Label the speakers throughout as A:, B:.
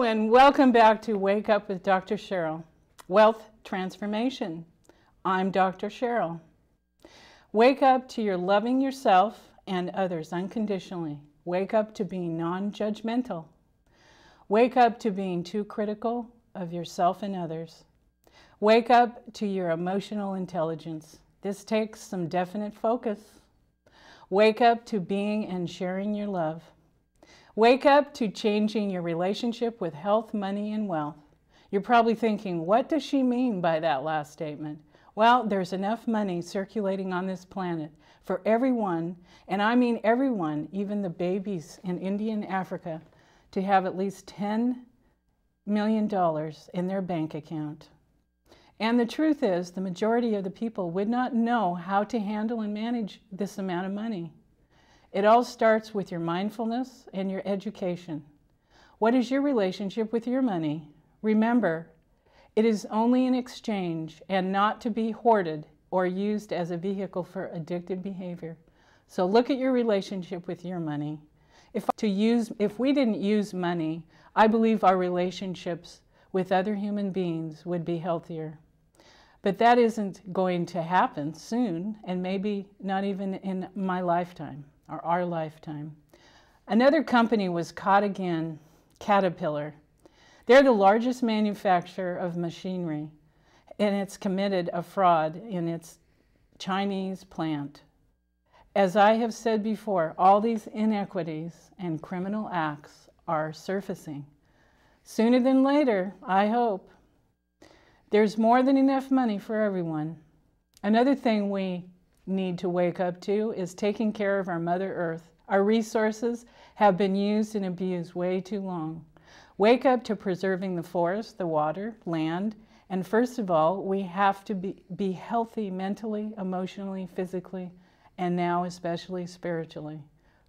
A: and welcome back to Wake Up with Dr. Cheryl. Wealth Transformation. I'm Dr. Cheryl. Wake up to your loving yourself and others unconditionally. Wake up to being non-judgmental. Wake up to being too critical of yourself and others. Wake up to your emotional intelligence. This takes some definite focus. Wake up to being and sharing your love. Wake up to changing your relationship with health, money, and wealth. You're probably thinking, what does she mean by that last statement? Well, there's enough money circulating on this planet for everyone, and I mean everyone, even the babies in India and Africa, to have at least $10 million in their bank account. And the truth is, the majority of the people would not know how to handle and manage this amount of money. It all starts with your mindfulness and your education. What is your relationship with your money? Remember, it is only an exchange and not to be hoarded or used as a vehicle for addictive behavior. So look at your relationship with your money. If we didn't use money, I believe our relationships with other human beings would be healthier. But that isn't going to happen soon, and maybe not even in my lifetime or our lifetime. Another company was caught again, Caterpillar. They're the largest manufacturer of machinery, and it's committed a fraud in its Chinese plant. As I have said before, all these inequities and criminal acts are surfacing. Sooner than later, I hope. There's more than enough money for everyone. Another thing we need to wake up to is taking care of our Mother Earth. Our resources have been used and abused way too long. Wake up to preserving the forest, the water, land, and first of all, we have to be healthy mentally, emotionally, physically, and now especially spiritually.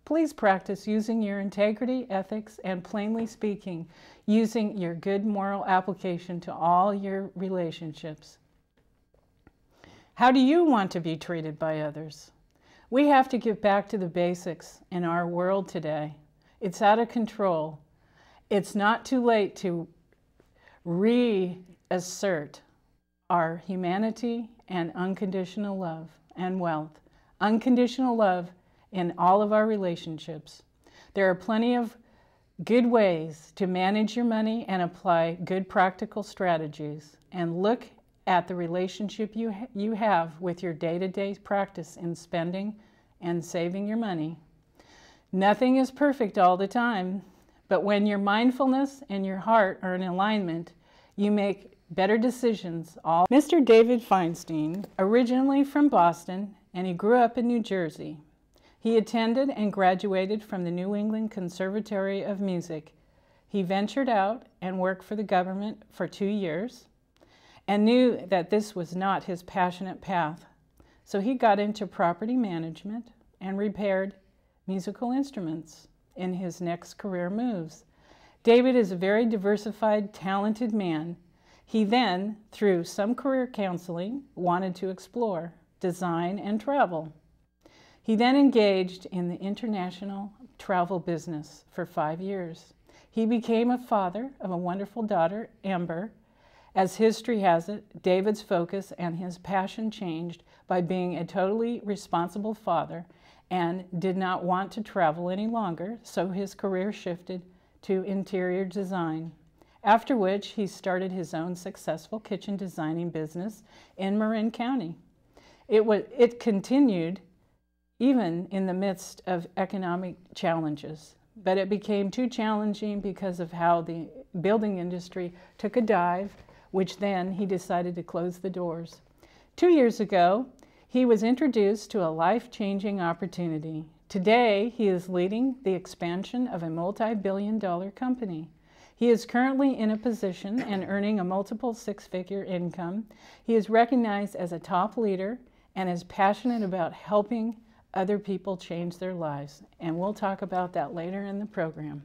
A: Please practice using your integrity, ethics, and plainly speaking, using your good moral application to all your relationships. How do you want to be treated by others? We have to get back to the basics in our world today. It's out of control. It's not too late to reassert our humanity and unconditional love and wealth. Unconditional love in all of our relationships. There are plenty of good ways to manage your money and apply good practical strategies. And look at the relationship you have with your day-to-day practice in spending and saving your money. Nothing is perfect all the time, but when your mindfulness and your heart are in alignment, you make better decisions. Mr. David Feinstein, originally from Boston, and he grew up in New Jersey. He attended and graduated from the New England Conservatory of Music. He ventured out and worked for the government for 2 years and knew that this was not his passionate path. So he got into property management and repaired musical instruments in his next career moves. David is a very diversified, talented man. He then, through some career counseling, wanted to explore design and travel. He then engaged in the international travel business for 5 years. He became a father of a wonderful daughter, Amber. As history has it, David's focus and his passion changed by being a totally responsible father and did not want to travel any longer, so his career shifted to interior design. After which, he started his own successful kitchen designing business in Marin County. It continued even in the midst of economic challenges, but it became too challenging because of how the building industry took a dive, which then he decided to close the doors. 2 years ago, he was introduced to a life-changing opportunity. Today, he is leading the expansion of a multi-billion-dollar company. He is currently in a position and earning a multiple six-figure income. He is recognized as a top leader and is passionate about helping other people change their lives. And we'll talk about that later in the program.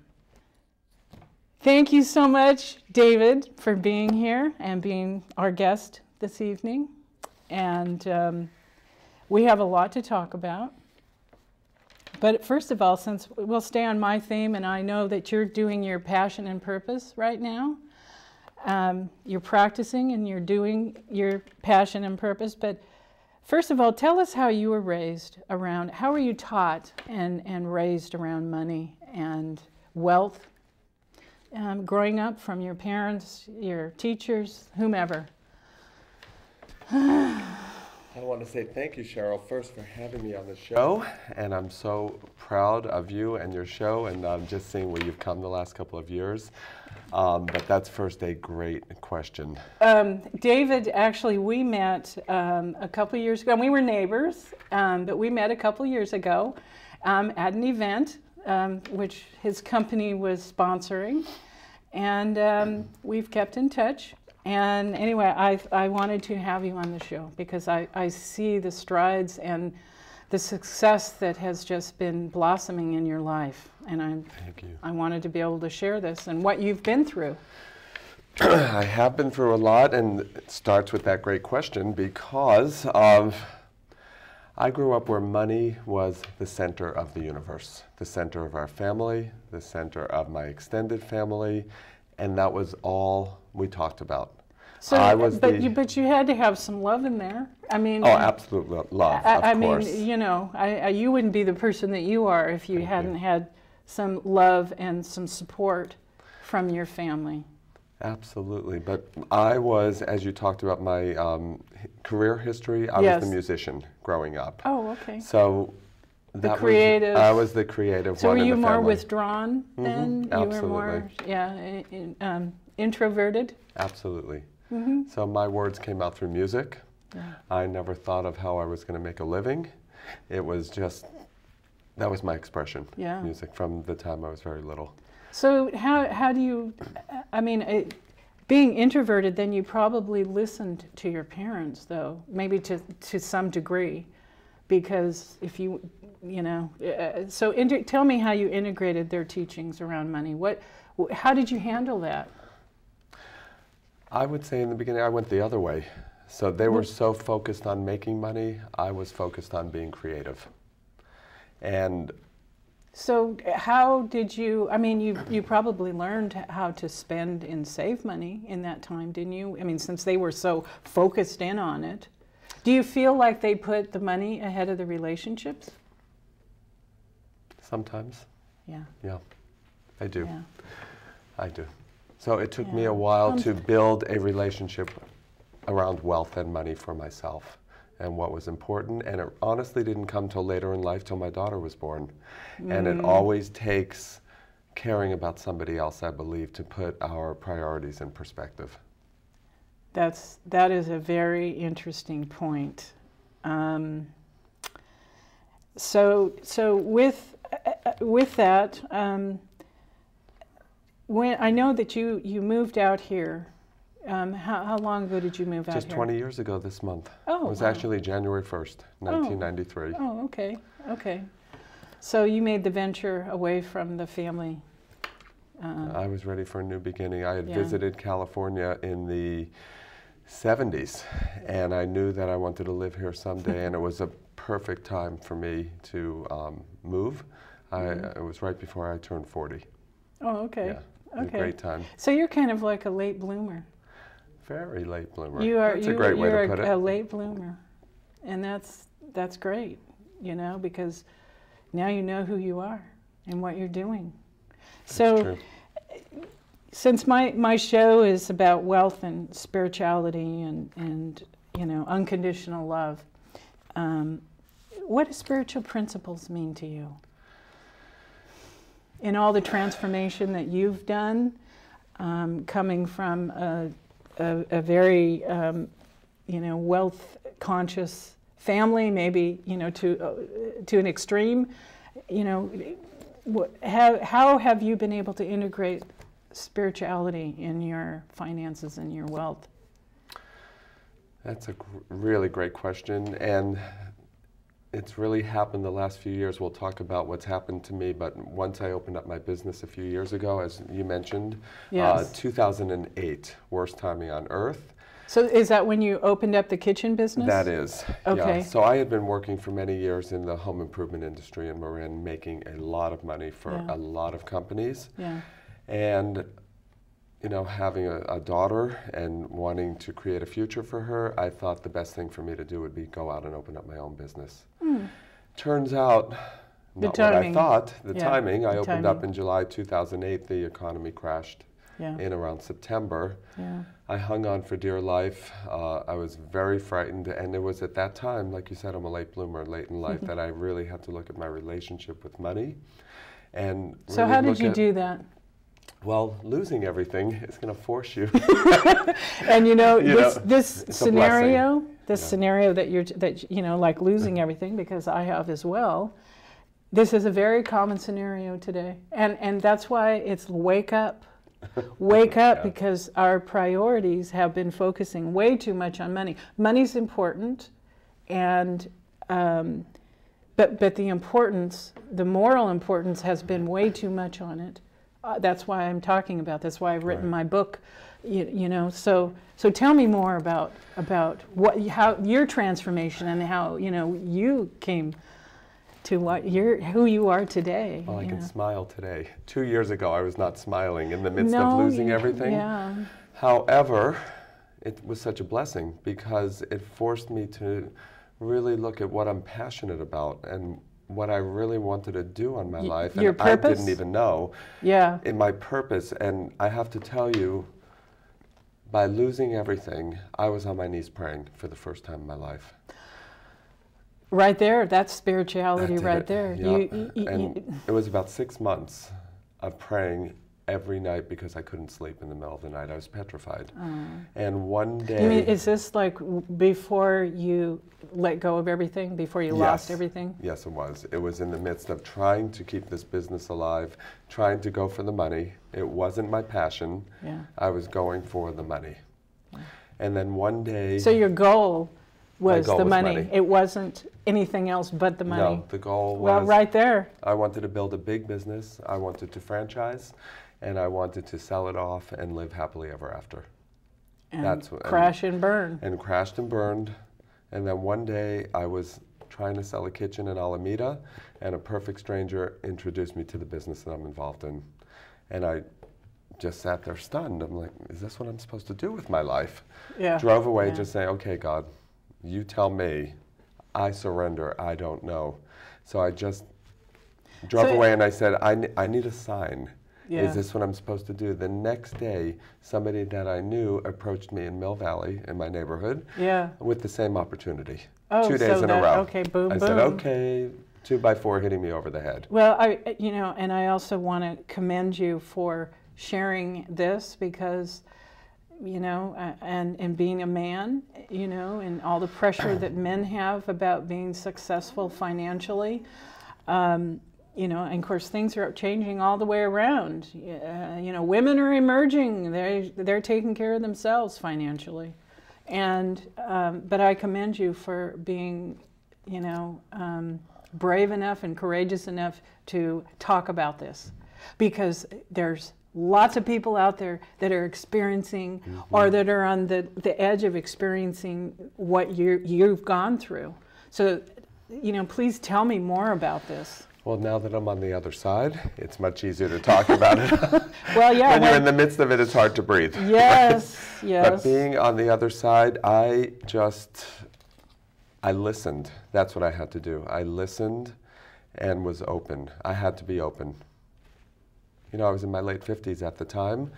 A: Thank you so much, David, for being here and being our guest this evening. And we have a lot to talk about. But first of all, since we'll stay on my theme, and I know that you're doing your passion and purpose right now. You're practicing and you're doing your passion and purpose. But first of all, tell us how you were raised around, how were you taught and raised around money and wealth, growing up from your parents, your teachers, whomever?
B: I want to say thank you, Cheryl, first for having me on the show, and I'm so proud of you and your show, and just seeing where you've come the last couple of years. But that's first a great question.
A: David, actually, we met a couple years ago, and we were neighbors, but we met a couple years ago at an event which his company was sponsoring, and we've kept in touch. And anyway, I wanted to have you on the show because I see the strides and the success that has just been blossoming in your life. And
B: Thank you.
A: I wanted to be able to share this and what you've been through.
B: I have been through a lot, and it starts with that great question because I grew up where money was the center of the universe, the center of our family, the center of my extended family, and that was all we talked about.
A: So, but you had to have some love in there. I mean,
B: oh, absolute love. Of course.
A: I mean, you know, you wouldn't be the person that you are if you hadn't had some love and some support from your family. Absolutely.
B: But I was, as you talked about my career history, I was the musician growing up.
A: Oh, okay.
B: So
A: the creative.
B: I was the creative
A: so
B: one in the family.
A: So were you more withdrawn then?
B: Absolutely.
A: You were more, introverted?
B: Absolutely.
A: Mm-hmm.
B: So my words came out through music.
A: Yeah.
B: I never thought of how I was going to make a living. It was just, that was my expression, music, from the time I was very little.
A: So how do you, I mean, being introverted, then you probably listened to your parents, though, maybe to some degree, because if you know, so tell me how you integrated their teachings around money. How did you handle that?
B: I would say in the beginning I went the other way. So they were so focused on making money, I was focused on being creative. And
A: so how did you, I mean, you probably learned how to spend and save money in that time, didn't you? I mean, since they were so focused in on it. Do you feel like they put the money ahead of the relationships?
B: Sometimes.
A: Yeah.
B: Yeah, I do.
A: Yeah.
B: I do. So it took me a while to build a relationship around wealth and money for myself and what was important. And it honestly didn't come till later in life, till my daughter was born. And it always takes caring about somebody else, I believe, to put our priorities in perspective.
A: That is a very interesting point. So with that, when I know that you moved out here, how long ago did you move out here?
B: Just 20 years ago this month.
A: Oh,
B: it was actually January 1st, 1993.
A: Oh, okay, okay. So you made the venture away from the family.
B: I was ready for a new beginning. I had visited California in the 70s, and I knew that I wanted to live here someday, and it was a perfect time for me to move. It was right before I turned 40.
A: Oh, okay.
B: Yeah. A great time.
A: So you're kind of like a late bloomer.
B: Very late bloomer.
A: You are.
B: That's a great way to put it.
A: You're a late bloomer, and that's great. You know, because now you know who you are and what you're doing. So, since my show is about wealth and spirituality and you know, unconditional love, what do spiritual principles mean to you? In all the transformation that you've done, coming from a very you know, wealth conscious family, maybe, you know, to an extreme, you know, how have you been able to integrate spirituality in your finances and your wealth?
B: That's a really great question, and it's really happened the last few years. We'll talk about what's happened to me, but once I opened up my business a few years ago, as you mentioned, 2008, worst timing on earth.
A: So is that when you opened up the kitchen business?
B: That is.
A: Okay.
B: Yeah. So I had been working for many years in the home improvement industry in Marin, making a lot of money for a lot of companies.
A: Yeah.
B: And, you know, having a daughter and wanting to create a future for her, I thought the best thing for me to do would be go out and open up my own business. Turns out, not what I thought. The timing. I opened up in July 2008. The economy crashed in around September.
A: Yeah.
B: I hung on for dear life. I was very frightened, and it was at that time, like you said, I'm a late bloomer, late in life, that I really had to look at my relationship with money. And
A: so how did you do that?
B: Well, losing everything is going to force you.
A: And you know, this scenario that you know, like losing everything, because I have as well. This is a very common scenario today, and that's why it's wake up. Wake up, because our priorities have been focusing way too much on money. Money's important, and but the importance, the moral importance, has been way too much on it. That's why I'm talking about. That's why I've written my book. You know, so tell me more about how your transformation and how, you know, you came to who you are today.
B: Well, I can smile today. 2 years ago, I was not smiling in the midst of losing everything.
A: Yeah.
B: However, it was such a blessing because it forced me to really look at what I'm passionate about and what I really wanted to do on my life.
A: Your
B: and
A: purpose?
B: I didn't even know in my purpose. And I have to tell you, by losing everything, I was on my knees praying for the first time in my life.
A: Right there, that's spirituality right there.
B: And it was about 6 months of praying every night because I couldn't sleep in the middle of the night. I was petrified. And one day...
A: You mean, is this like before you let go of everything, before you lost everything?
B: Yes, it was. It was in the midst of trying to keep this business alive, trying to go for the money. It wasn't my passion. I was going for the money. And then one day...
A: So your goal was the money. It wasn't anything else but the money.
B: No, the goal was...
A: Well, right there.
B: I wanted to build a big business. I wanted to franchise, and I wanted to sell it off and live happily ever after.
A: And crash and burn.
B: And crashed and burned. And then one day I was trying to sell a kitchen in Alameda, and a perfect stranger introduced me to the business that I'm involved in. And I just sat there stunned. I'm like, is this what I'm supposed to do with my life?
A: Yeah.
B: Drove away just saying, okay, God, you tell me. I surrender. I don't know. So I just drove away and I said, I need a sign. Is this what I'm supposed to do? The next day, somebody that I knew approached me in Mill Valley, in my neighborhood, with the same opportunity. 2 days in a row.
A: Okay, boom,
B: I said, okay, 2x4 hitting me over the head.
A: Well, you know, and I also want to commend you for sharing this because, you know, and being a man, you know, and all the pressure that men have about being successful financially. You know, and of course things are changing all the way around. You know, women are emerging; they're taking care of themselves financially, and but I commend you for being, you know, brave enough and courageous enough to talk about this, because there's lots of people out there that are experiencing or that are on the edge of experiencing what you've gone through. So, you know, please tell me more about this.
B: Well, now that I'm on the other side, it's much easier to talk about it.
A: Well, yeah.
B: When you're in the midst of it, it's hard to breathe.
A: Yes, yes.
B: But being on the other side, I listened. That's what I had to do. I listened and was open. I had to be open. You know, I was in my late 50s at the time.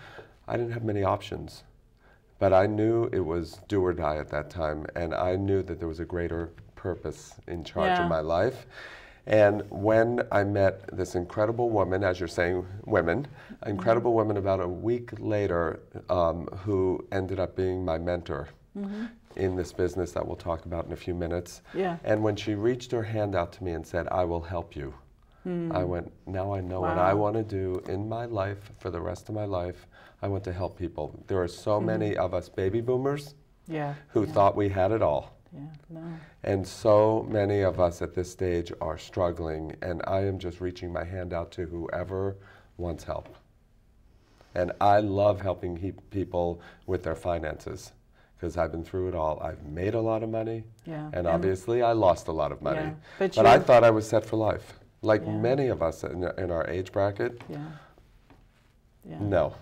B: I didn't have many options. But I knew it was do or die at that time. And I knew that there was a greater purpose in charge of my life. And when I met this incredible woman, as you're saying, women, incredible woman about a week later who ended up being my mentor in this business that we'll talk about in a few minutes. And when she reached her hand out to me and said, I will help you, I went, now I know what I want to do in my life for the rest of my life. I want to help people. There are so many of us baby boomers who thought we had it all. And so many of us at this stage are struggling, and I am just reaching my hand out to whoever wants help. And I love helping people with their finances, because I've been through it all. I've made a lot of money,
A: Yeah.
B: and obviously I lost a lot of money.
A: Yeah.
B: But I thought I was set for life, like
A: Yeah.
B: many of us in our age bracket.
A: Yeah. Yeah.
B: No.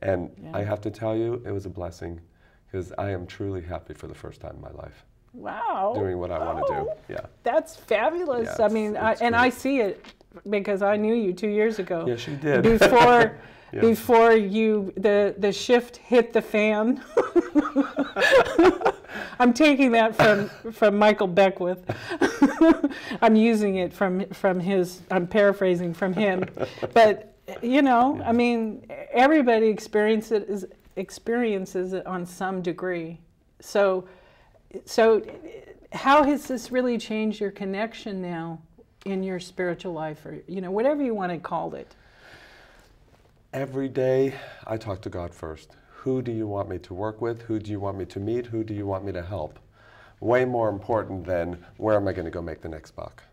B: And
A: Yeah.
B: I have to tell you, it was a blessing, because I am truly happy for the first time in my life.
A: Wow.
B: Doing what I want to do. Yeah.
A: That's fabulous.
B: Yeah,
A: I mean,
B: it's
A: and
B: great.
A: I see it because I knew you 2 years ago.
B: Yes, you did.
A: Before,
B: Yeah.
A: before the shift hit the fan. I'm taking that from Michael Beckwith. I'm using it from his. I'm paraphrasing from him, but you know, I mean, everybody experiences it on some degree. So how has this really changed your connection now in your spiritual life, or you know, whatever you want to call it?
B: Every day, I talk to God first. Who do you want me to work with? Who do you want me to meet? Who do you want me to help? Way more important than where am I going to go make the next buck?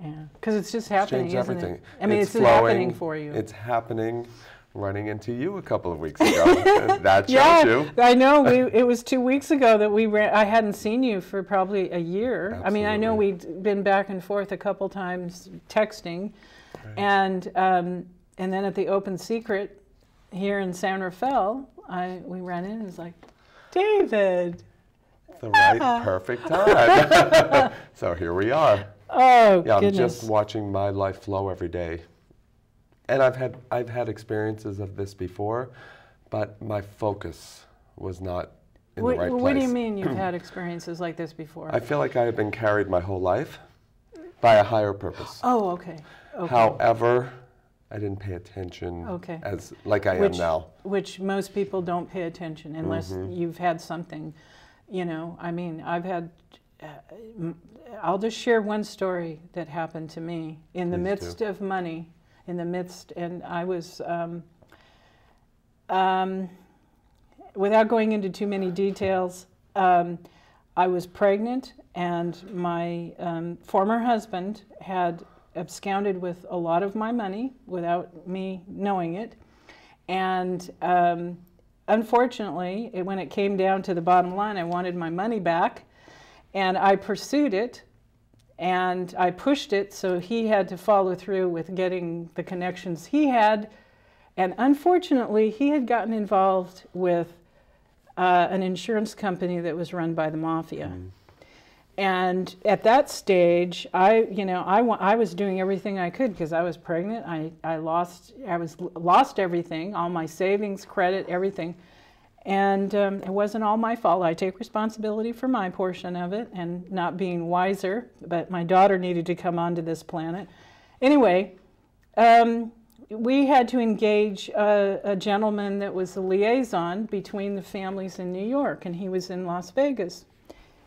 A: Yeah, because it's just happening,
B: Change
A: isn't
B: everything.
A: it? I mean, it's
B: flowing,
A: happening for you.
B: It's happening. Running into you a couple of weeks ago. That shows
A: Yeah,
B: you.
A: I know. It was 2 weeks ago that we ran. I hadn't seen you for probably a year.
B: Absolutely.
A: I mean, I know we'd been back and forth a couple times texting,
B: Right.
A: and then at the Open Secret here in San Rafael, we ran in and it was like, David.
B: The right, perfect time. So here we are.
A: Oh,
B: Yeah, I'm
A: goodness.
B: just watching my life flow every day. And I've had experiences of this before, but my focus was not in the right place.
A: What do you mean you've had experiences like this before?
B: I feel like I have been carried my whole life by a higher purpose.
A: Oh, okay. Okay.
B: However, I didn't pay attention
A: Okay.
B: as like I am now.
A: Which most people don't pay attention unless you've had something, you know. I mean, I've had, I'll just share one story that happened to me in the
B: Please
A: midst
B: do.
A: of money, and I was, without going into too many details, I was pregnant, and my former husband had absconded with a lot of my money without me knowing it. And unfortunately, when it came down to the bottom line, I wanted my money back, and I pursued it, and I pushed it, so he had to follow through with getting the connections he had. And unfortunately, he had gotten involved with an insurance company that was run by the mafia. And at that stage, I was doing everything I could because I was pregnant. I lost everything, all my savings, credit, everything. And it wasn't all my fault. I take responsibility for my portion of it and not being wiser, but my daughter needed to come onto this planet. Anyway, we had to engage a gentleman that was the liaison between the families in New York, and he was in Las Vegas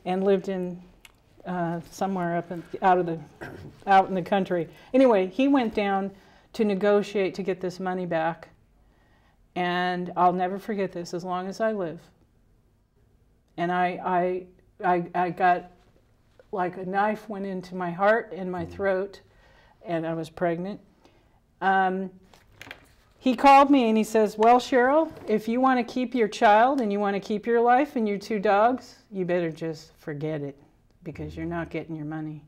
A: and lived in somewhere out in the country. Anyway, he went down to negotiate to get this money back. And I'll never forget this as long as I live. And I got, like a knife went into my heart and my throat, and I was pregnant. He called me and he says, well, Cheryl, if you want to keep your child and you want to keep your life and your 2 dogs, you better just forget it because you're not getting your money.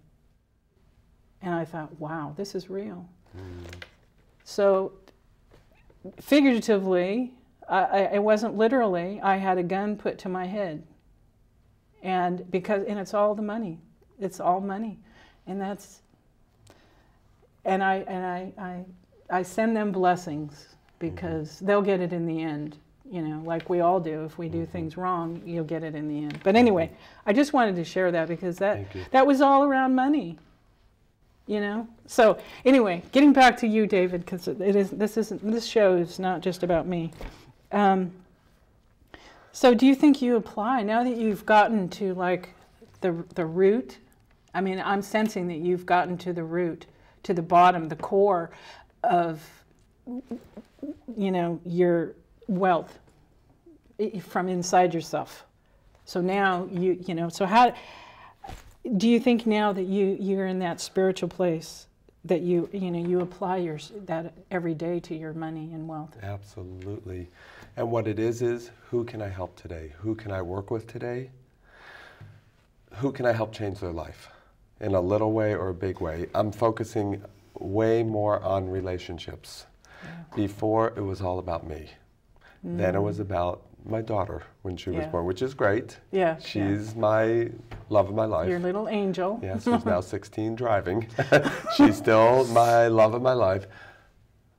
A: And I thought, wow, this is real. So figuratively, it wasn't literally, I had a gun put to my head. And it's all the money. It's all money. And I send them blessings because they'll get it in the end, you know, like we all do. If we do things wrong, you'll get it in the end. But anyway, I just wanted to share that because that was all around money. You know, so anyway, getting back to you, David, because this show is not just about me. So, do you think you apply now that you've gotten to like the root? I mean, I'm sensing that you've gotten to the root, to the bottom, the core of, you know, your wealth from inside yourself. So now you know. So how? Do you think now that you're in that spiritual place that you apply that every day to your money and wealth.
B: Absolutely. And what it is who can I help today? Who can I work with today? Who can I help change their life in a little way or a big way? I'm focusing way more on relationships.
A: Yeah.
B: Before, it was all about me. Then it was about my daughter when she was born, which is great.
A: Yeah.
B: She's my love of my life.
A: Your little angel.
B: Yeah, she's now 16 driving. She's still my love of my life.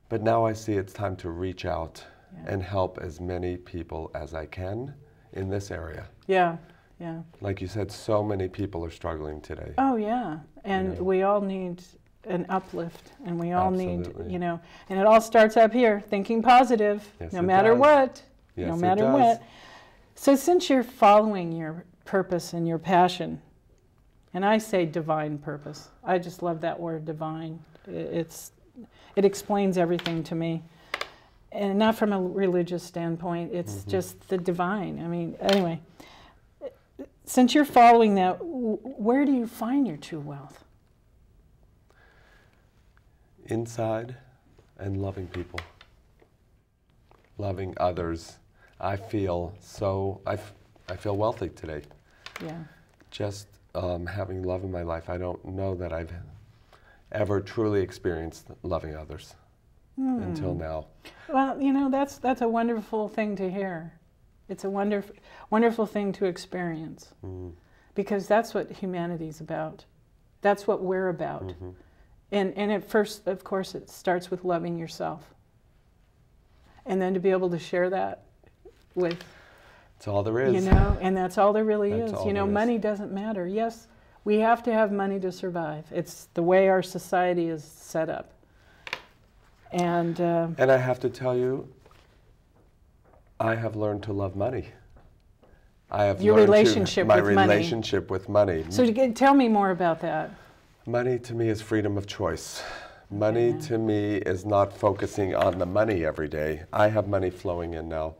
B: But now I see it's time to reach out and help as many people as I can in this area.
A: Yeah, yeah.
B: Like you said, so many people are struggling today.
A: Oh, yeah. And we all need an uplift, and we all need, and it all starts up here, thinking positive, no matter what.
B: Yes,
A: no matter what. So since you're following your purpose and your passion, and I say divine purpose, I just love that word, divine. It explains everything to me. And not from a religious standpoint, it's just the divine. I mean, anyway, since you're following that, where do you find your true wealth?
B: Inside and loving people. Loving others. I feel wealthy today.
A: Yeah.
B: Just having love in my life. I don't know that I've ever truly experienced loving others until now.
A: Well, that's a wonderful thing to hear. It's a wonderful thing to experience, because that's what humanity's about. That's what we're about. And at first, of course, it starts with loving yourself. And then to be able to share that with,
B: that's all there is.
A: And that's all there really is. Money
B: is.
A: Doesn't matter. Yes, we have to have money to survive. It's the way our society is set up. And
B: I have to tell you, I have learned to love money. I have
A: your
B: learned
A: relationship
B: my
A: with money.
B: relationship with money.
A: So tell me more about that.
B: Money to me is freedom of choice. Money to me is not focusing on the money every day. I have money flowing in now.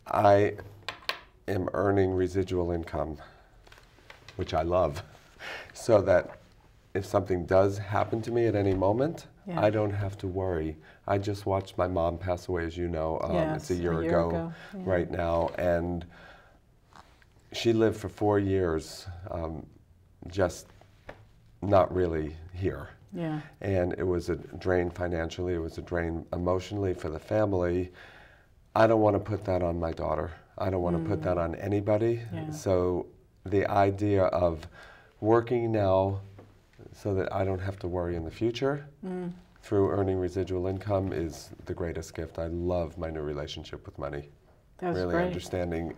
B: I am earning residual income, which I love, so that if something does happen to me at any moment, I don't have to worry. I just watched my mom pass away, as you know. It's a year ago right now, and she lived for 4 years, just not really here.
A: Yeah.
B: And it was a drain financially, it was a drain emotionally for the family. I don't want to put that on my daughter. I don't want to put that on anybody.
A: Yeah.
B: So the idea of working now so that I don't have to worry in the future through earning residual income is the greatest gift. I love my new relationship with money.
A: That's
B: really
A: great.
B: understanding,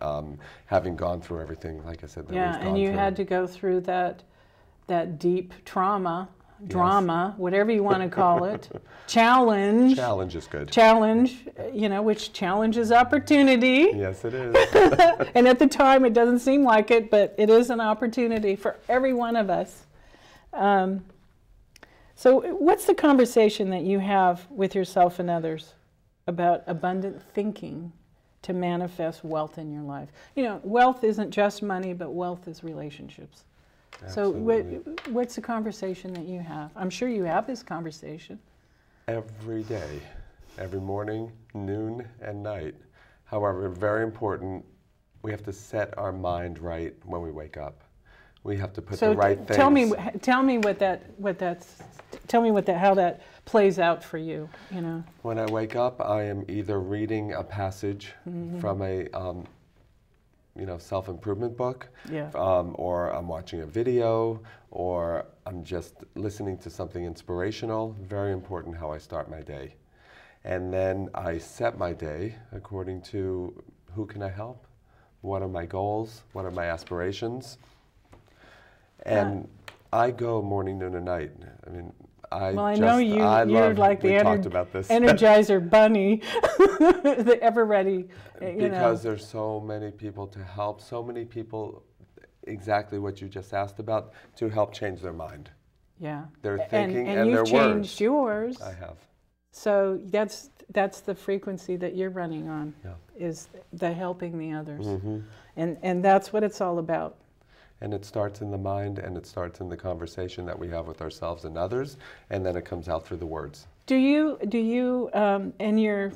B: having gone through everything, like I said, that we've gone
A: and you
B: through.
A: had to go through that deep drama, whatever you want to call it, challenge.
B: Challenge is good.
A: Challenge, which challenges opportunity.
B: Yes, it is.
A: And at the time, it doesn't seem like it, but it is an opportunity for every one of us. So what's the conversation that you have with yourself and others about abundant thinking to manifest wealth in your life? Wealth isn't just money, but wealth is relationships.
B: Absolutely.
A: So what's the conversation that you have? I'm sure you have this conversation.
B: Every day, every morning, noon, and night. However, very important, we have to set our mind right when we wake up. We have to put the right things. How that plays out for you.
A: When
B: I wake up, I am either reading a passage from a self-improvement book, or I'm watching a video, or I'm just listening to something inspirational. Very important how I start my day. And then I set my day according to who can I help, what are my goals, what are my aspirations. And I go morning, noon, and night. I mean, I know you're like the
A: Energizer bunny, the ever ready.
B: Because there's so many people to help, so many people, exactly what you just asked about, to help change their mind.
A: Yeah.
B: Their thinking and their words.
A: And you've changed yours.
B: I have.
A: So that's the frequency that you're running on, is the helping the others. And that's what it's all about.
B: And it starts in the mind, and it starts in the conversation that we have with ourselves and others, and then it comes out through the words.
A: Do you in your,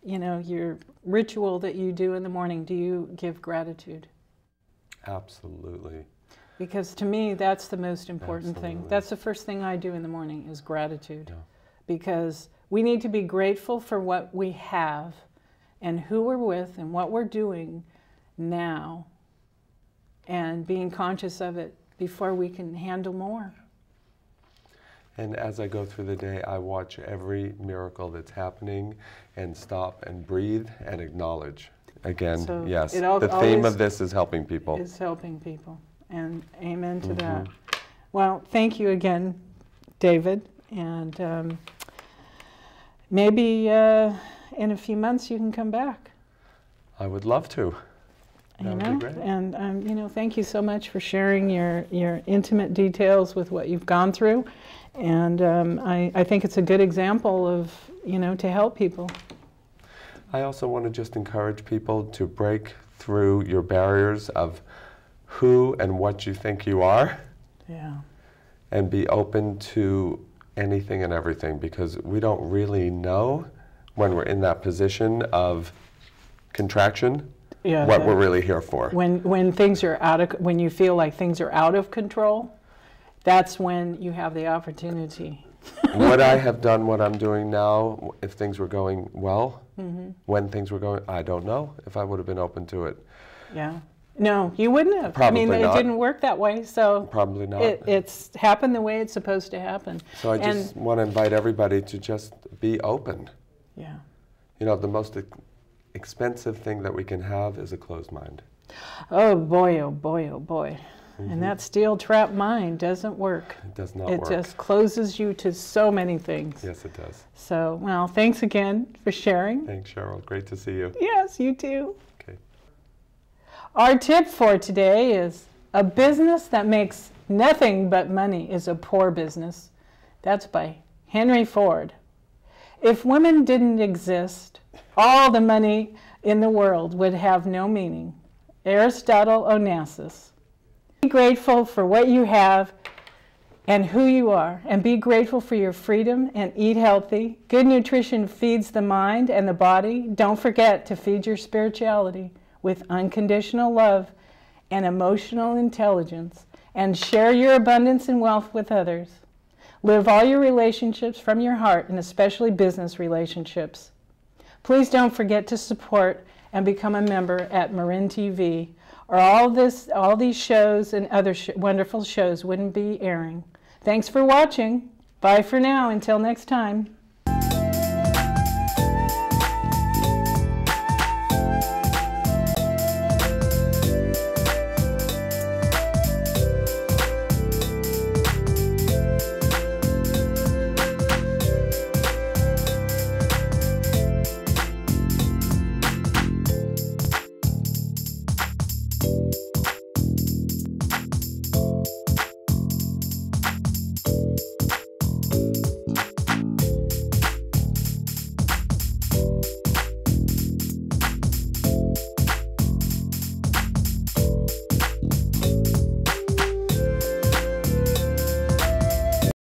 A: your ritual that you do in the morning, do you give gratitude?
B: Absolutely.
A: Because to me, that's the most important thing.
B: Absolutely.
A: That's the first thing I do in the morning is gratitude.
B: Yeah.
A: Because we need to be grateful for what we have and who we're with and what we're doing now, and being conscious of it before we can handle more.
B: And as I go through the day, I watch every miracle that's happening and stop and breathe and acknowledge. Again,
A: So
B: yes,
A: it
B: the theme of this is helping people.
A: Is helping people, and amen to that. Well, thank you again, David, and maybe in a few months you can come back.
B: I would love to. That would be great.
A: And thank you so much for sharing your intimate details with what you've gone through, and I think it's a good example of to help people.
B: I also want to just encourage people to break through your barriers of who and what you think you are.
A: Yeah.
B: And be open to anything and everything, because we don't really know when we're in that position of contraction what we're really here for.
A: When things are when you feel like things are out of control, that's when you have the opportunity.
B: Would I have done what I'm doing now if things were going well? When things were going, I don't know if I would have been open to it.
A: Yeah. No, you wouldn't have.
B: Probably
A: it
B: not.
A: didn't work that way, so
B: Probably not.
A: It's happened the way it's supposed to happen.
B: So I just want to invite everybody to just be open.
A: Yeah.
B: The most expensive thing that we can have is a closed mind.
A: Oh boy, oh boy, oh boy. And that steel trap mind doesn't work.
B: It does not
A: work. It just closes you to so many things.
B: Yes, it does.
A: So, well, thanks again for sharing.
B: Thanks, Cheryl. Great to see you.
A: Yes, you too.
B: Okay.
A: Our tip for today is a business that makes nothing but money is a poor business. That's by Henry Ford. If women didn't exist, all the money in the world would have no meaning. Aristotle Onassis. Be grateful for what you have and who you are, and be grateful for your freedom and eat healthy. Good nutrition feeds the mind and the body. Don't forget to feed your spirituality with unconditional love and emotional intelligence, and share your abundance and wealth with others. Live all your relationships from your heart, and especially business relationships. Please don't forget to support and become a member at Marin TV, or all these shows and other wonderful shows wouldn't be airing. Thanks for watching. Bye for now. Until next time.